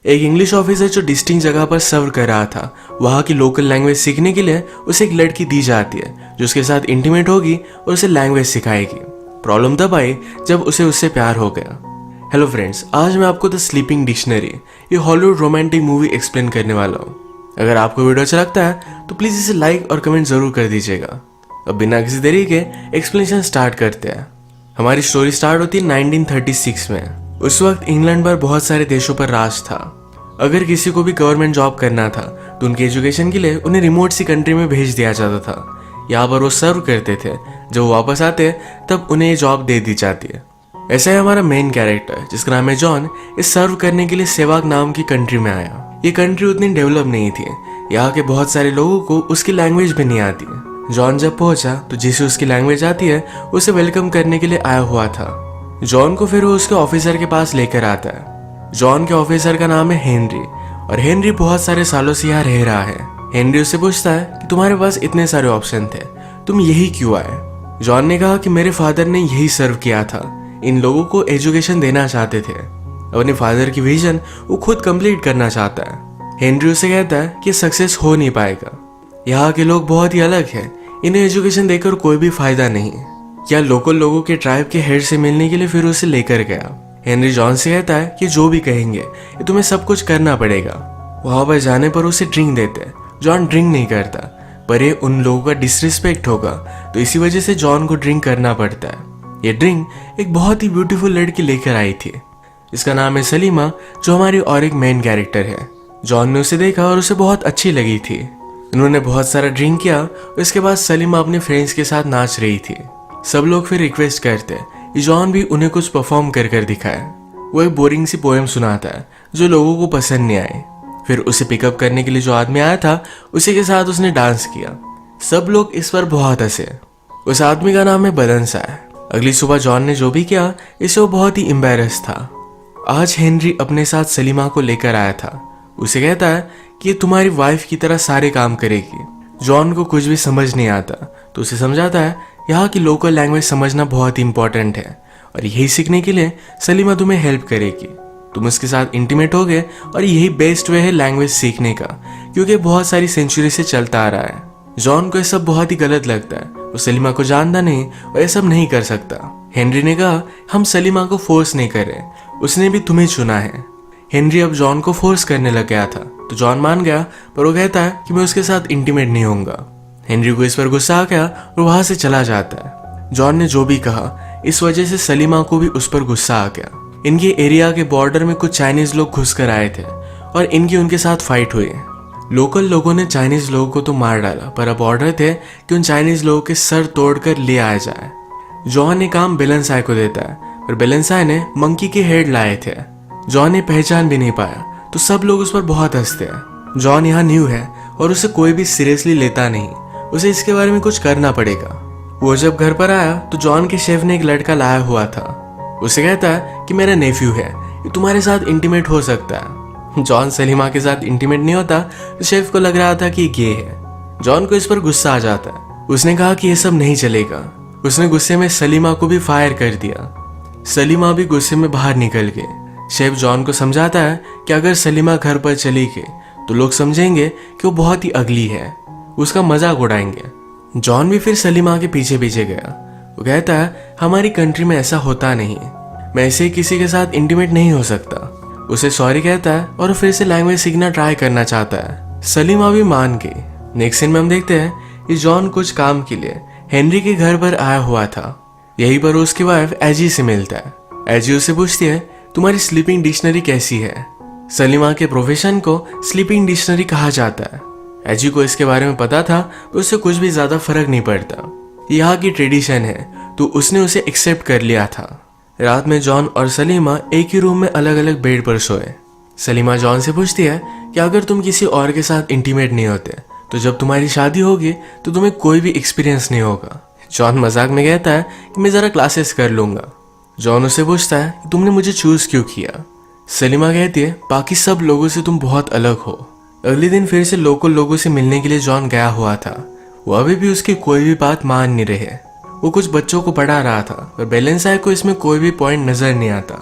एक English officer जो distinct जगह पर सर्व कर रहा था, वहाँ की लोकल लैंग्वेज सीखने के लिए उसे एक लड़की दी जाती है जो उसके साथ इंटीमेट होगी और उसे लैंग्वेज सिखाएगी। प्रॉब्लम तब आई जब उसे उससे प्यार हो गया। हेलो फ्रेंड्स, आज मैं आपको द स्लीपिंग डिक्शनरी, ये हॉलीवुड रोमांटिक मूवी एक्सप्लेन करने वाला हूँ। अगर आपको वीडियो अच्छा लगता है तो प्लीज़ इसे लाइक और कमेंट जरूर कर दीजिएगा। अब बिना किसी देरी के एक्सप्लेनेशन स्टार्ट करते हैं। हमारी स्टोरी स्टार्ट होती है 1936 में। उस वक्त इंग्लैंड पर बहुत सारे देशों पर राज था। अगर किसी को भी गवर्नमेंट जॉब करना था तो उनके एजुकेशन के लिए उन्हें रिमोट सी कंट्री में भेज दिया जाता था। यहाँ पर वो सर्व करते थे, जब वो वापस आते तब उन्हें ये जॉब दे दी जाती है। ऐसा है हमारा मेन कैरेक्टर जिसका नाम है जॉन, इस सर्व करने के लिए सेवाग नाम की कंट्री में आया। ये कंट्री उतनी डेवलप नहीं थी, यहाँ के बहुत सारे लोगों को उसकी लैंग्वेज भी नहीं आती। जॉन जब पहुंचा तो जिसे उसकी लैंग्वेज आती है उसे वेलकम करने के लिए आया हुआ था। जॉन को फिर वो उसके ऑफिसर के पास लेकर आता है। जॉन के ऑफिसर का नाम है हेनरी और हेनरी बहुत सारे सालों से यहाँ रह रहा है। हेनरी उससे पूछता है कि तुम्हारे पास इतने सारे ऑप्शन थे, तुम यही क्यों आए? जॉन ने कहा कि मेरे फादर ने यही सर्व किया था, इन लोगों को एजुकेशन देना चाहते थे। अपने फादर की विजन वो खुद कंप्लीट करना चाहता है। हेनरी उसे कहता है कि सक्सेस हो नहीं पाएगा, यहाँ के लोग बहुत ही अलग हैं, इन्हें एजुकेशन देकर कोई भी फायदा नहीं। क्या लोकल लोगों के ट्राइब के हेड से मिलने के लिए फिर उसे लेकर गया। हेनरी जॉन से कहता है कि जो भी कहेंगे ये तुम्हें सब कुछ करना पड़ेगा। वहां पर जाने पर उसे ड्रिंक देते हैं। जॉन ड्रिंक नहीं करता, पर ये उन लोगों का डिसरिस्पेक्ट होगा, तो इसी वजह से जॉन को ड्रिंक करना पड़ता है। ये ड्रिंक एक बहुत ही ब्यूटीफुल लड़की लेकर आई थी, इसका नाम है सलीमा, जो हमारी और एक मेन कैरेक्टर है। जॉन ने उसे देखा और उसे बहुत अच्छी लगी थी। उन्होंने बहुत सारा ड्रिंक किया और इसके बाद सलीमा अपने फ्रेंड्स के साथ नाच रही थी। सब लोग फिर रिक्वेस्ट करते हैं, जॉन भी उन्हें कुछ परफॉर्म कर कर दिखाए। वो एक बोरिंग सी पोएम सुनाता है जो लोगों को पसंद नहीं आई। फिर उसे पिकअप करने के लिए जो आदमी आया था उसी के साथ उसने डांस किया। सब लोग इस पर बहुत हंसे। उस आदमी का नाम है बलनसाय। अगली सुबह जॉन ने जो भी किया इससे वो बहुत ही एम्बैरेस था। आज हेनरी अपने साथ सलीमा को लेकर आया था। उसे कहता है कि ये तुम्हारी वाइफ की तरह सारे काम करेगी। जॉन को कुछ भी समझ नहीं आता तो उसे समझाता है यहाँ की लोकल लैंग्वेज समझना बहुत ही इंपॉर्टेंट है और यही सीखने के लिए सलीमा तुम्हें हेल्प करेगी। तुम उसके साथ इंटीमेट हो गए और यही बेस्ट वे है लैंग्वेज सीखने का, क्योंकि बहुत सारी सेंचुरी से चलता आ रहा है। जॉन को यह सब बहुत ही गलत लगता है, वो सलीमा को जानता नहीं और यह सब नहीं कर सकता। हेनरी ने कहा हम सलीमा को फोर्स नहीं कर रहे, उसने भी तुम्हें चुना है। हेनरी अब जॉन को फोर्स करने लग गया था तो जॉन मान गया, पर वो कहता है कि मैं उसके साथ इंटीमेट नहीं होऊंगा। हेनरी को इस पर गुस्सा आ गया और वहां से चला जाता है। जॉन ने जो भी कहा इस वजह से सलीमा को भी उस पर गुस्सा आ गया। इनके एरिया के बॉर्डर में कुछ चाइनीज लोग घुस कर आए थे और इनकी उनके साथ फाइट हुई। लोकल लोगों ने चाइनीज लोगों को तो मार डाला, पर अब ऑर्डर थे कि उन चाइनीज लोगों के सर तोड़कर ले आया जाए। जॉन ने काम बेलनसाय को देता है, पर बेलनसाय ने मंकी के हेड लाए थे। जॉन ने पहचान भी नहीं पाया तो सब लोग उस पर बहुत हंसते हैं। जॉन यहाँ न्यू है और उसे कोई भी सीरियसली लेता नहीं, उसे इसके बारे में कुछ करना पड़ेगा। वो जब घर पर आया तो जॉन के शेफ ने एक लड़का लाया हुआ था। उसे कहता है कि मेरा नेफ्यू है, ये तुम्हारे साथ इंटीमेट हो सकता है। जॉन सलीमा के साथ इंटीमेट नहीं होता तो शेफ को लग रहा था कि ये है। जॉन को इस पर गुस्सा आ जाता है। उसने कहा कि ये सब नहीं चलेगा। उसने गुस्से में सलीमा को भी फायर कर दिया। सलीमा भी गुस्से में बाहर निकल गई। शेफ जॉन को समझाता है कि अगर सलीमा घर पर चली गई तो लोग समझेंगे कि वो बहुत ही अगली है, उसका मजाक उड़ाएंगे। जॉन भी फिर सलीमा के पीछे पीछे गया। वो कहता है हमारी कंट्री में ऐसा होता नहीं, मैं ऐसे ही किसी के साथ इंटीमेट नहीं हो सकता। उसे सॉरी कहता है और फिर से लैंग्वेज सीखना ट्राई करना चाहता है। सलीमा भी मान गई। नेक्स्ट सीन में हम देखते हैं कि जॉन कुछ काम के लिए हेनरी के घर पर आया हुआ था। यहीं पर उसकी वाइफ एजी से मिलता है। एजी उससे पूछती है तुम्हारी स्लीपिंग डिक्शनरी कैसी है। सलीमा के प्रोफेशन को स्लीपिंग डिक्शनरी कहा जाता है। एजी को इसके बारे में पता था तो उससे कुछ भी ज्यादा फर्क नहीं पड़ता, यहाँ की ट्रेडिशन है तो उसने उसे एक्सेप्ट कर लिया था। रात में जॉन और सलीमा एक ही रूम में अलग अलग बेड पर सोए। सलीमा जॉन से पूछती है कि अगर तुम किसी और के साथ इंटीमेट नहीं होते तो जब तुम्हारी शादी होगी तो तुम्हें कोई भी एक्सपीरियंस नहीं होगा। जॉन मजाक में कहता है कि मैं जरा क्लासेस कर लूंगा। जॉन उससे पूछता है कि तुमने मुझे चूज क्यों किया। सलीमा कहती है बाकी सब लोगों से तुम बहुत अलग हो। अगले दिन फिर से लोकल लोगों से मिलने के लिए जॉन गया हुआ था। वो अभी भी उसकी कोई भी बात मान नहीं रहे। वो कुछ बच्चों को पढ़ा रहा था पर बेलनसाय को इसमें कोई भी पॉइंट नजर नहीं आता।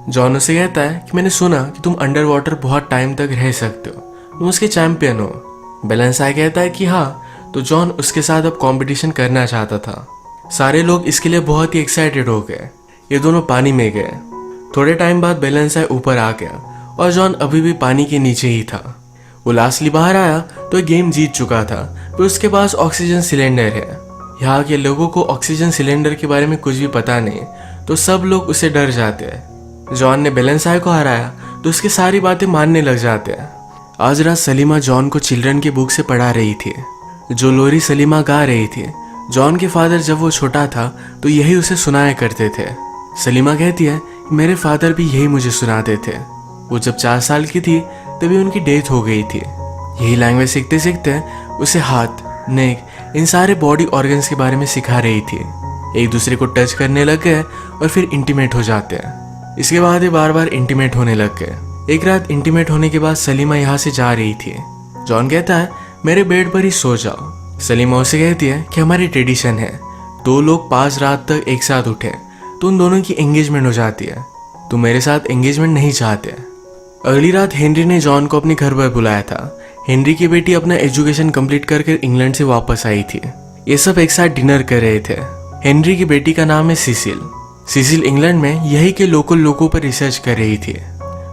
जॉन उसे कहता है कि मैंने सुना कि तुम अंडर वाटर बहुत टाइम तक रह सकते हो, तुम उसके चैंपियन हो। बेलेंसाई कहता है कि हाँ, तो जॉन उसके साथ अब कंपटीशन करना चाहता था। सारे लोग इसके लिए बहुत ही एक्साइटेड हो गए। ये दोनों पानी में गए। थोड़े टाइम बाद बेलेंसाई ऊपर आ गया और जॉन अभी भी पानी के नीचे ही था। वो लास्टली बाहर आया तो गेम जीत चुका था, पर उसके पास ऑक्सीजन सिलेंडर है। यहाँ के लोगों को ऑक्सीजन सिलेंडर के बारे में कुछ भी पता नहीं, तो सब लोग उससे डर जाते हैं। जॉन ने बेलेंसाई को हराया तो उसकी सारी बातें मानने लग जाते हैं। आज रात सलीमा जॉन को चिल्ड्रन की बुक से पढ़ा रही थी, जो लोरी सलीमा गा रही थी। जॉन के फादर जब वो छोटा था तो यही उसे सुनाया करते थे। सलीमा कहती है, मेरे फादर भी यही मुझे सुनाते थे। वो जब 4 साल की थी तभी उनकी डेथ हो गई थी। यही लैंग्वेज सीखते सीखते उसे हाथ, नेक, इन सारे बॉडी ऑर्गन्स के बारे में सिखा रही थी। एक दूसरे को टच करने लग गए और फिर इंटीमेट हो जाते हैं। इसके बाद ये बार बार इंटीमेट होने लग गए। एक रात इंटीमेट होने के बाद सलीमा यहाँ से जा रही थी। जॉन कहता है, मेरे बेड पर ही सो जाओ। सलीमा उसे कहती है कि हमारी ट्रेडिशन है 2 लोग 5 रात तक एक साथ उठे तो उन दोनों की एंगेजमेंट हो जाती है। तुम मेरे साथ एंगेजमेंट नहीं चाहते। अगली रात हेनरी ने जॉन को अपने घर पर बुलाया था। हेनरी की बेटी अपना एजुकेशन कंप्लीट करके इंग्लैंड से वापस आई थी। ये सब एक साथ डिनर कर रहे थे। हेनरी की बेटी का नाम है सिसिल। सिसिल इंग्लैंड में यही के लोकल लोगों पर रिसर्च कर रही थी।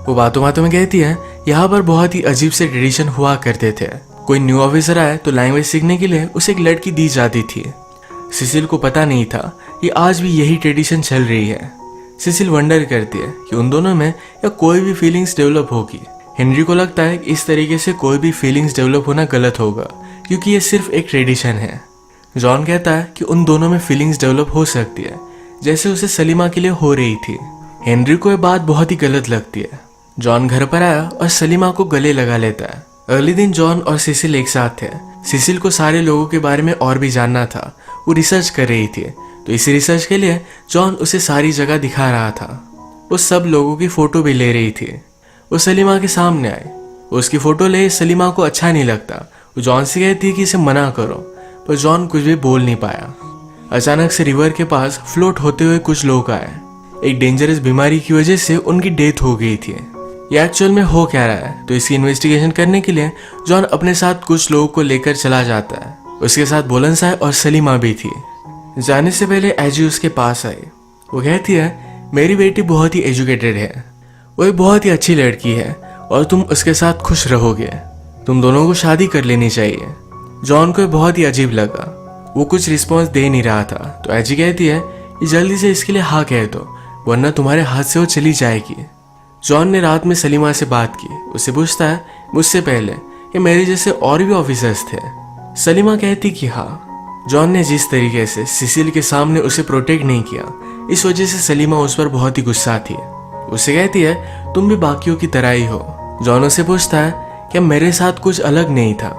वो बातों बातों में कहती है, यहाँ पर बहुत ही अजीब से ट्रेडिशन हुआ करते थे। कोई न्यू ऑफिसर आए तो लैंग्वेज सीखने के लिए उसे एक लड़की दी जाती थी। सिसिल को पता नहीं था कि आज भी यही ट्रेडिशन चल रही है। सिसिल वंडर करती है कि उन दोनों में या कोई भी फीलिंग्स डेवलप होगी। हेनरी को लगता है कि इस तरीके से कोई भी फीलिंग्स डेवलप होना गलत होगा, क्योंकि ये सिर्फ एक ट्रेडिशन है। जॉन कहता है कि उन दोनों में फीलिंग्स डेवलप हो सकती है, जैसे उसे सलीमा के लिए हो रही थी। हेनरी को यह बात बहुत ही गलत लगती है। जॉन घर पर आया और सलीमा को गले लगा लेता है। अगले दिन जॉन और सिसिल एक साथ थे। सिसिल को सारे लोगों के बारे में और भी जानना था। वो रिसर्च कर रही थी, तो इसी रिसर्च के लिए जॉन उसे सारी जगह दिखा रहा था। वो सब लोगों की फोटो भी ले रही थी। वो सलीमा के सामने आई। उसकी फोटो ले सलीमा को अच्छा नहीं लगता। वो जॉन से कहती है कि इसे मना करो, पर जॉन कुछ भी बोल नहीं पाया। अचानक से रिवर के पास फ्लोट होते हुए कुछ लोग आए। एक डेंजरस बीमारी की वजह से उनकी डेथ हो गई थी। ये एक्चुअल में हो क्या रहा है, तो इसकी इन्वेस्टिगेशन करने के लिए जॉन अपने साथ कुछ लोगों को लेकर चला जाता है। उसके साथ बेलेंसाई और सलीमा भी थी। जाने से पहले एजी उसके पास आई। वो कहती है, मेरी बेटी बहुत ही एजुकेटेड है, वो एक बहुत ही अच्छी लड़की है और तुम उसके साथ खुश रहोगे। तुम दोनों को शादी कर लेनी चाहिए। जॉन को बहुत ही अजीब लगा। वो कुछ रिस्पॉन्स दे नहीं रहा था, तो एजी कहती है कि जल्दी से इसके लिए हाँ कह दो, वरना तुम्हारे हाथ से वो चली जाएगी। जॉन ने रात में सलीमा से बात की। उसे पूछता है मुझसे पहले कि मेरे जैसे और भी ऑफिसर्स थे। सलीमा कहती कि हाँ। जॉन ने जिस तरीके से सिसिल के सामने उसे प्रोटेक्ट नहीं किया, इस वजह से सलीमा उस पर बहुत ही गुस्सा थी। उसे कहती है, तुम भी बाकियों की तरह ही हो। जॉन उसे पूछता है क्या मेरे साथ कुछ अलग नहीं था,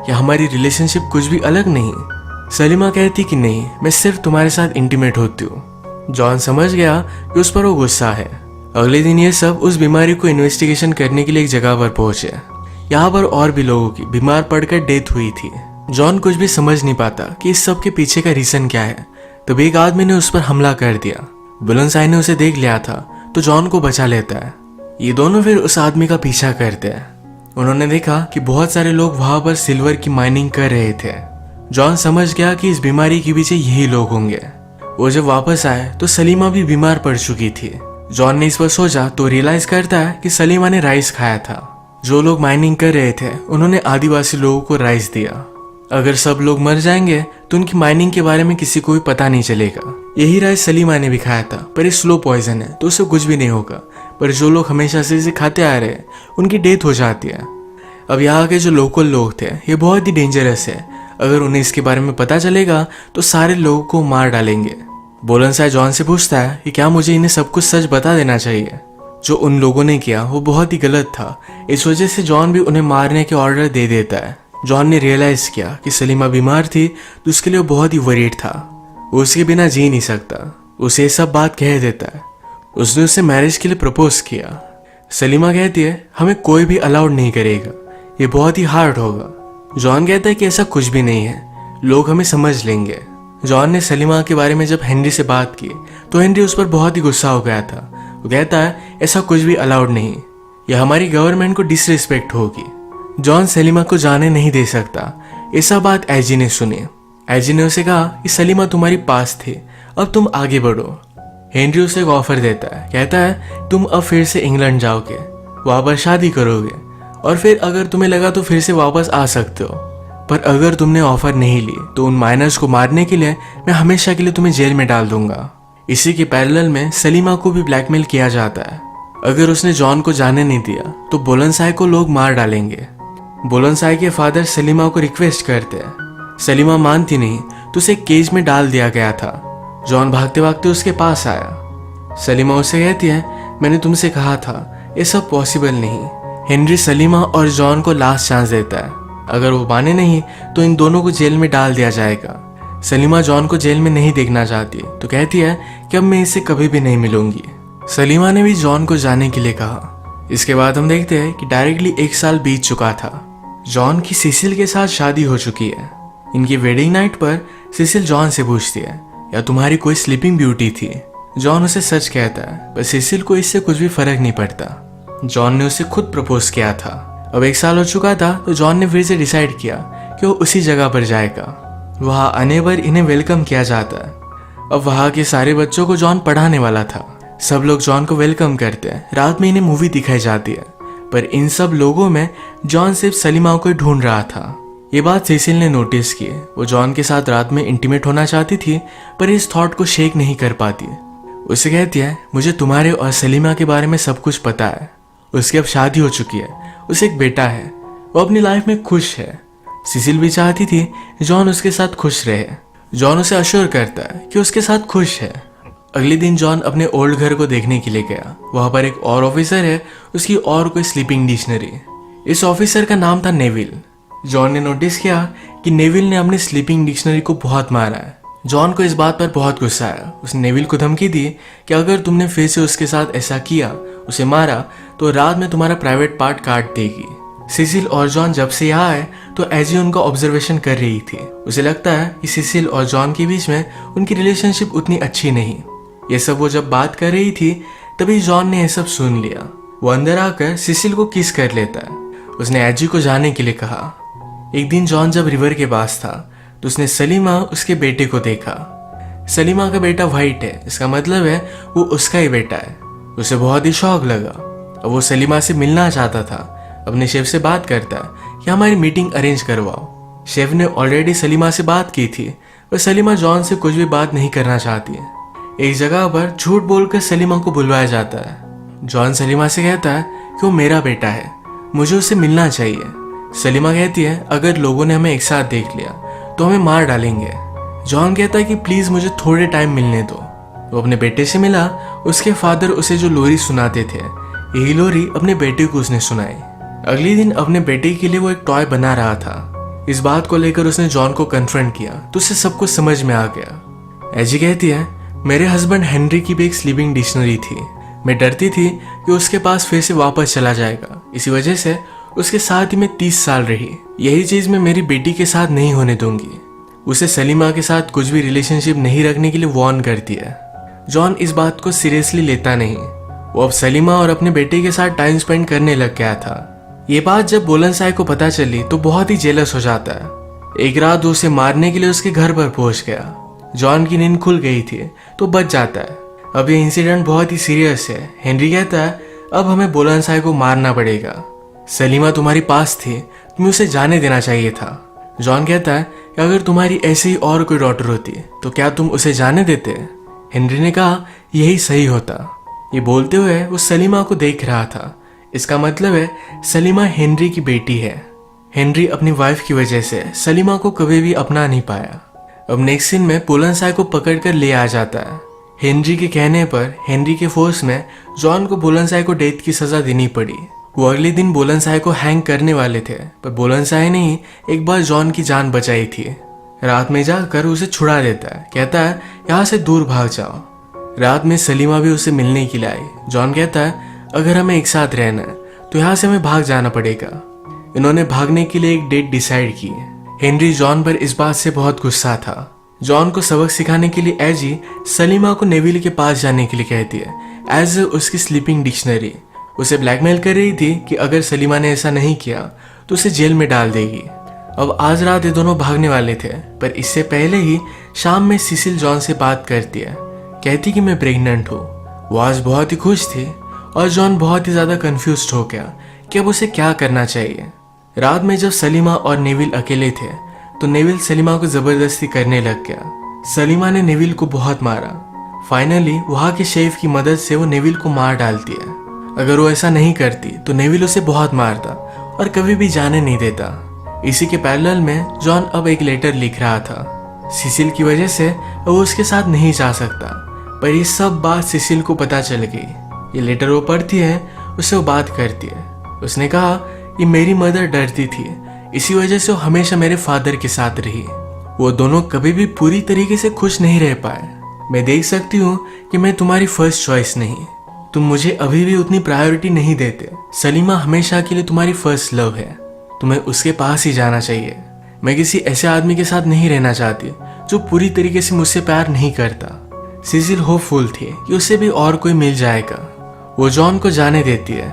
क्या हमारी रिलेशनशिप कुछ भी अलग नहीं। सलीमा कहती कि नहीं, मैं सिर्फ तुम्हारे साथ इंटीमेट होती हूँ। जॉन समझ गया कि उस पर वो गुस्सा है। अगले दिन ये सब उस बीमारी को इन्वेस्टिगेशन करने के लिए एक जगह पर पहुंचे। यहाँ पर और भी लोगों की बीमार पड़कर डेथ हुई थी। जॉन कुछ भी समझ नहीं पाता कि इस सब के पीछे का रीजन क्या है। तभी एक आदमी ने उस पर हमला कर दिया। बेलेंसाई ने उसे देख लिया था तो जॉन को बचा लेता है। ये दोनों फिर उस आदमी का पीछा करते हैं। उन्होंने देखा कि बहुत सारे लोग वहां पर सिल्वर की माइनिंग कर रहे थे। जॉन समझ गया कि इस बीमारी के पीछे यही लोग होंगे। वो जब वापस आए तो सलीमा भी बीमार पड़ चुकी थी। जॉन ने इस पर सोचा तो रियलाइज करता है कि सलीमा ने राइस खाया था। जो लोग माइनिंग कर रहे थे उन्होंने आदिवासी लोगों को राइस दिया। अगर सब लोग मर जाएंगे तो उनकी माइनिंग के बारे में किसी को भी पता नहीं चलेगा। यही राइस सलीमा ने भी खाया था, पर ये स्लो पॉइजन है तो उससे कुछ भी नहीं होगा। पर जो लोग हमेशा से इसे खाते आ रहे हैं उनकी डेथ हो जाती है। अब यहाँ के जो लोकल लोग थे ये बहुत ही डेंजरस है। अगर उन्हें इसके बारे में पता चलेगा तो सारे लोगों को मार डालेंगे। बेलेंसाई जॉन से पूछता है कि क्या मुझे इन्हें सब कुछ सच बता देना चाहिए। जो उन लोगों ने किया वो बहुत ही गलत था। इस वजह से जॉन भी उन्हें मारने के ऑर्डर दे देता है। जॉन ने रियलाइज किया कि सलीमा बीमार थी तो उसके लिए बहुत ही वरीड था। वो उसके बिना जी नहीं सकता। उसे ये सब बात कह देता है। उसने उसे मैरिज के लिए प्रपोज किया। सलीमा कहती है हमें कोई भी अलाउड नहीं करेगा, ये बहुत ही हार्ड होगा। जॉन कहता है कि ऐसा कुछ भी नहीं है, लोग हमें समझ लेंगे। जॉन ने सलीमा के बारे में जब हेनरी से बात की तो हेनरी उस पर बहुत ही गुस्सा हो गया था। वो कहता है ऐसा कुछ भी अलाउड नहीं, यह हमारी गवर्नमेंट को डिसरिस्पेक्ट होगी। जॉन सलीमा को जाने नहीं दे सकता। ऐसा बात एजी ने सुनी। एजी ने उसे कहा कि सलीमा तुम्हारी पास थी, अब तुम आगे बढ़ो। हेनरी उसे एक ऑफर देता है, कहता है तुम अब फिर से इंग्लैंड जाओगे, वहां पर शादी करोगे और फिर अगर तुम्हें लगा तो फिर से वापस आ सकते हो, पर अगर तुमने ऑफर नहीं ली तो उन माइनर्स को मारने के लिए मैं हमेशा के लिए तुम्हें जेल में डाल दूंगा। इसी के पैरेलल में सलीमा को भी ब्लैकमेल किया जाता है। अगर उसने जॉन को जाने नहीं दिया तो बुलंदशाह को लोग मार डालेंगे। बुलंदशाह के फादर सलीमा को रिक्वेस्ट करते हैं, सलीमा मानती नहीं तो उसे केज में डाल दिया गया था। जॉन भागते भागते उसके पास आया। सलीमा उसे कहती है मैंने तुमसे कहा था ये सब पॉसिबल नहीं। हेनरी सलीमा और जॉन को लास्ट चांस देता है, अगर वो माने नहीं तो इन दोनों को जेल में डाल दिया जाएगा। सलीमा जॉन को जेल में नहीं देखना चाहती तो कहती है कि अब मैं इससे कभी भी नहीं मिलूंगी। सलीमा ने भी जॉन को जाने के लिए कहा। इसके बाद हम देखते हैं कि डायरेक्टली 1 साल बीत चुका था। जॉन की सिसिल के साथ शादी हो चुकी है। इनकी वेडिंग नाइट पर सिसिल जॉन से पूछती है या तुम्हारी कोई स्लीपिंग ब्यूटी थी। जॉन उसे सच कहता है, पर सिसिल को इससे कुछ भी फर्क नहीं पड़ता। जॉन ने उसे खुद प्रपोज किया था। अब 1 साल हो चुका था तो जॉन ने फिर से डिसाइड किया कि वो उसी जगह पर जाएगा। वहां आने पर इन्हें वेलकम किया जाता है। अब वहां के सारे बच्चों को जॉन पढ़ाने वाला था। सब लोग जॉन को वेलकम करते हैं। रात में इन्हें मूवी दिखाई जाती है, पर इन सब लोगों में जॉन सिर्फ सलीमा को ढूंढ रहा था। ये बात सिसिल ने नोटिस की। वो जॉन के साथ रात में इंटीमेट होना चाहती थी, पर इस थॉट को शेक नहीं कर पाती। उसे कहती है मुझे तुम्हारे और सलीमा के बारे में सब कुछ पता है। उसकी अब शादी हो चुकी है, उसे एक बेटा है, वो अपनी लाइफ में खुश है। सिसिल भी चाहती थी जॉन उसके साथ खुश रहे। जॉन उसे अश्योर करता है कि उसके साथ खुश है। अगले दिन जॉन अपने ओल्ड घर को देखने के लिए गया। वहां पर एक और ऑफिसर है, उसकी और कोई स्लीपिंग डिक्शनरी। इस ऑफिसर का नाम था नेविल। जॉन ने नोटिस किया कि नेविल ने अपनी स्लीपिंग डिक्शनरी को बहुत मारा है। जॉन को इस बात पर बहुत गुस्सा आया। उसने नेविल को धमकी दी कि अगर तुमने फिर से उसके साथ ऐसा किया, उसे मारा, तो रात में तुम्हारा प्राइवेट पार्ट काट देगी। सिसिल और जॉन जब से यहाँ आए तो एजी उनका ऑब्जर्वेशन कर रही थी। उसे लगता है कि सिसिल और जॉन के बीच में उनकी रिलेशनशिप उतनी अच्छी नहीं। ये सब वो जब बात कर रही थी तभी जॉन ने यह सब सुन लिया। वो अंदर आकर सिसिल को किस कर लेता है। उसने एजी को जाने के लिए कहा। एक दिन जॉन जब रिवर के पास था तो उसने सलीमा उसके बेटे को देखा। सलीमा का बेटा वाइट है, इसका मतलब है वो उसका ही बेटा है। उसे बहुत ही शौक लगा। अब वो सलीमा से मिलना चाहता था। अपने शेफ से बात करता है कि हमारी मीटिंग अरेंज करवाओ। शेफ ने ऑलरेडी सलीमा से बात की थी, पर सलीमा जॉन से कुछ भी बात नहीं करना चाहती है। एक जगह पर झूठ बोलकर सलीमा को बुलवाया जाता है। जॉन सलीमा से कहता है कि वो मेरा बेटा है, मुझे उससे मिलना चाहिए। सलीमा कहती है अगर लोगों ने हमें एक साथ देख लिया तो हमें मार डालेंगे। जॉन कहता है कि प्लीज मुझे थोड़े टाइम मिलने दो। वो अपने बेटे से मिला। उसके फादर उसे जो लोरी सुनाते थे, यही लोरी अपने बेटे को उसने सुनाई। अगले दिन अपने बेटे के लिए वो एक टॉय बना रहा था। इस बात को लेकर उसने जॉन को कन्फ्रंट किया तो उसे सब कुछ समझ में आ गया। एजी कहती है मेरे हस्बैंड हेनरी की भी एक स्लीपिंग डिक्शनरी थी। मैं डरती थी कि उसके पास फिर से वापस चला जाएगा, इसी वजह से उसके साथ ही मैं 30 साल रही। यही चीज मैं मेरी बेटी के साथ नहीं होने दूंगी। उसे सलीमा के साथ कुछ भी रिलेशनशिप नहीं रखने के लिए वार्न करती है। जॉन इस बात को सीरियसली लेता नहीं। वो अब सलीमा और अपने बेटे के साथ टाइम स्पेंड करने लग गया था। ये बात जब बुलंदशाह को पता चली तो बहुत ही जेलस हो जाता है। एक रात वो उसे मारने के लिए उसके घर पर पहुंच गया। जॉन की नींद खुल गई थी तो बच जाता है। अब ये इंसिडेंट बहुत ही सीरियस है। हेनरी कहता है अब हमें बुलंदशाह को मारना पड़ेगा। सलीमा तुम्हारी पास थी, तुम्हें उसे जाने देना चाहिए था। जॉन कहता है कि अगर तुम्हारी ऐसी ही और कोई डॉटर होती तो क्या तुम उसे जाने देते। हेनरी ने कहा यही सही होता। ये बोलते हुए वो सलीमा को देख रहा था। इसका मतलब है सलीमा हेनरी की बेटी है। हेनरी अपनी वाइफ की वजह से सलीमा को कभी भी अपना नहीं पाया। अब नेक्स्ट सीन में बुलंदशाह को पकड़कर ले आ जाता है। हेनरी के कहने पर हेनरी के फोर्स में जॉन को बुलंदशाह को डेथ की सजा देनी पड़ी। वो अगले दिन बुलंदशाह को हैंग करने वाले थे, पर बुलंदशाह ने ही एक बार जॉन की जान बचाई थी। रात में जाकर उसे छुड़ा देता है। कहता है यहाँ से दूर भाग जाओ। रात में सलीमा भी उसे मिलने के लिए आई। जॉन कहता है अगर हमें एक साथ रहना है तो यहाँ से हमें भाग जाना पड़ेगा। इन्होंने भागने के लिए एक डेट डिसाइड की। हेनरी जॉन पर इस बात से बहुत गुस्सा था। जॉन को सबक सिखाने के लिए एजी सलीमा को नेविल के पास जाने के लिए कहती है। एज उसकी स्लीपिंग डिक्शनरी। उसे ब्लैकमेल कर रही थी कि अगर सलीमा ने ऐसा नहीं किया तो उसे जेल में डाल देगी। अब आज रात ये दोनों भागने वाले थे, पर इससे पहले ही शाम में सिसिल जॉन से बात करती है, कहती कि मैं प्रेग्नेंट हूँ। वो आज बहुत ही खुश थी और जॉन बहुत ही ज़्यादा कंफ्यूज्ड हो गया कि अब उसे क्या करना चाहिए। रात में जब सलीमा और नेविल अकेले थे तो नेविल सलीमा को ज़बरदस्ती करने लग गया। सलीमा ने नेविल को बहुत मारा। फाइनली वहाँ के शेफ की मदद से वो नेविल को मार डालती है। अगर वो ऐसा नहीं करती तो नेविल उसे बहुत मारता और कभी भी जाने नहीं देता। इसी के पैरेलल में जॉन अब एक लेटर लिख रहा था। सिसिल की वजह से वो उसके साथ नहीं जा सकता, पर ये सब बात सिसिल को पता चल गई। ये लेटर वो पढ़ती है, उससे वो बात करती है। उसने कहा कि मेरी मदर डरती थी, इसी वजह से वो हमेशा मेरे फादर के साथ रही। वो दोनों कभी भी पूरी तरीके से खुश नहीं रह पाए। मैं देख सकती हूँ कि मैं तुम्हारी फर्स्ट चॉइस नहीं, तुम मुझे अभी भी उतनी प्रायोरिटी नहीं देते। सलीमा हमेशा के लिए तुम्हारी फर्स्ट लव है, तुम्हें उसके पास ही जाना चाहिए। मैं किसी ऐसे आदमी के साथ नहीं रहना चाहती जो पूरी तरीके से मुझसे प्यार नहीं करता। सिसिल होपफुल थी कि उसे भी और कोई मिल जाएगा। वो जॉन को जाने देती है।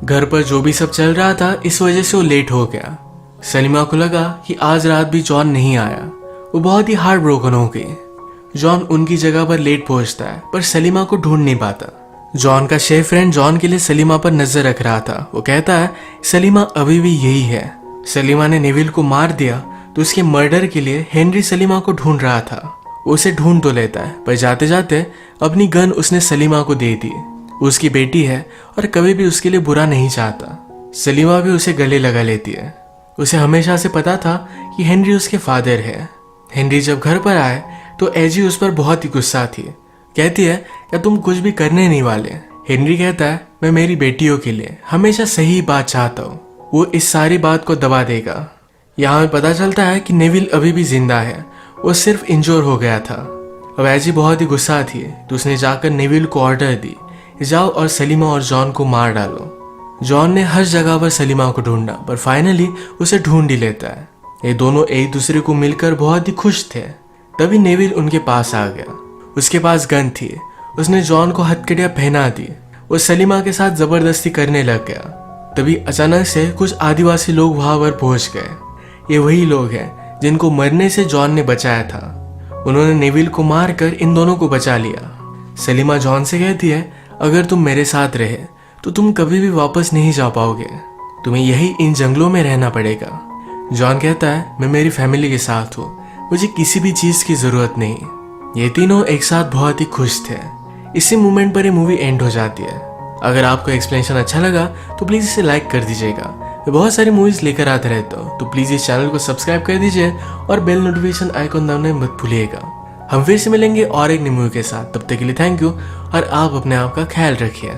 घर पर जो भी सब चल रहा था इस वजह से वो लेट हो गया। सलीमा को लगा कि आज रात भी जॉन नहीं आया। वो बहुत ही हार्ट ब्रोकन हो गई। जॉन उनकी जगह पर लेट पहुंचता है, पर सलीमा को ढूंढ नहीं पाता। जॉन का शेफ फ्रेंड जॉन के लिए सलीमा पर नजर रख रहा था। वो कहता है सलीमा अभी भी यही है। सलीमा ने नेविल को मार दिया तो उसके मर्डर के लिए हेनरी सलीमा को ढूंढ रहा था। वो उसे ढूंढ तो लेता है, पर जाते जाते अपनी गन उसने सलीमा को दे दी। उसकी बेटी है और कभी भी उसके लिए बुरा नहीं चाहता। सलीमा भी उसे गले लगा लेती है। उसे हमेशा से पता था कि हेनरी उसके फादर है। हेनरी जब घर पर आए तो एजी उस पर बहुत ही गुस्सा थी। कहती है क्या तुम कुछ भी करने नहीं वाले। हेनरी कहता है मैं मेरी बेटियों के लिए हमेशा सही बात चाहता हूँ। वो इस सारी बात को दबा देगा। यहाँ में पता चलता है कि नेविल अभी भी जिंदा है, वो सिर्फ इंजोर हो गया था। अब एजी बहुत ही गुस्सा थी तो उसने जाकर नेविल को ऑर्डर दी, जाओ और सलीमा और जॉन को मार डालो। जॉन ने हर जगह पर सलीमा को ढूंढा, पर फाइनली उसे ढूंढ ही लेता है। ये दोनों एक दूसरे को मिलकर बहुत ही खुश थे। तभी नेविल उनके पास आ गया। उसके पास गन थी। उसने जॉन को हथकड़ियां पहना दी। वो सलीमा के साथ जबरदस्ती करने लग गया। तभी अचानक से कुछ आदिवासी लोग वहां पर पहुंच गए। ये वही लोग हैं जिनको मरने से जॉन ने बचाया था। उन्होंने नेविल को मारकर इन दोनों को बचा लिया। सलीमा जॉन से कहती है अगर तुम मेरे साथ रहे तो तुम कभी भी वापस नहीं जा पाओगे, तुम्हें यही इन जंगलों में रहना पड़ेगा। जॉन कहता है मैं मेरी फैमिली के साथ हूँ, मुझे किसी भी चीज की जरूरत नहीं। ये तीनों एक साथ बहुत ही खुश थे। इसी मोमेंट पर ये मूवी एंड हो जाती है। अगर आपको एक्सप्लेनेशन अच्छा लगा तो प्लीज इसे लाइक कर दीजिएगा। मैं बहुत सारी मूवीज लेकर आता रहता हूँ, तो प्लीज इस चैनल को सब्सक्राइब कर दीजिए और बेल नोटिफिकेशन आइकॉन दबाना मत भूलिएगा। हम फिर से मिलेंगे और एक नई मूवी के साथ। तब तक के लिए थैंक यू और आप अपने आप का ख्याल रखिए।